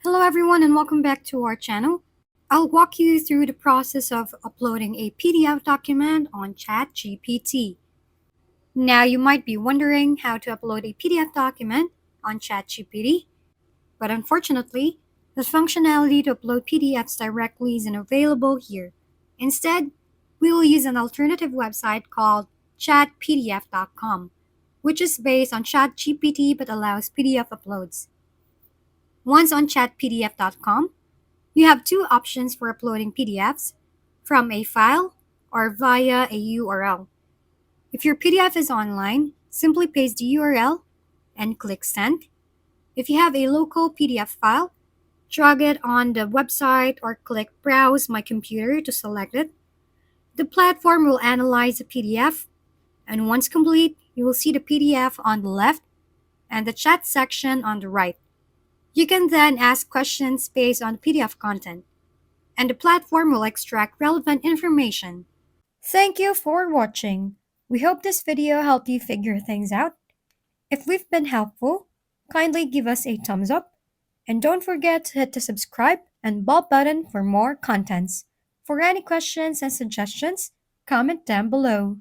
Hello everyone and welcome back to our channel. I'll walk you through the process of uploading a PDF document on ChatGPT. Now you might be wondering how to upload a PDF document on ChatGPT, but unfortunately, the functionality to upload PDFs directly isn't available here. Instead, we will use an alternative website called chatpdf.com, which is based on ChatGPT but allows PDF uploads. Once on chatpdf.com, you have two options for uploading PDFs from a file or via a URL. If your PDF is online, simply paste the URL and click Send. If you have a local PDF file, drag it on the website or click Browse My Computer to select it. The platform will analyze the PDF, and once complete, you will see the PDF on the left and the chat section on the right. You can then ask questions based on the PDF content, and the platform will extract relevant information. Thank you for watching. We hope this video helped you figure things out. If we've been helpful, kindly give us a thumbs up, and don't forget to hit the subscribe and bell button for more contents. For any questions and suggestions, comment down below.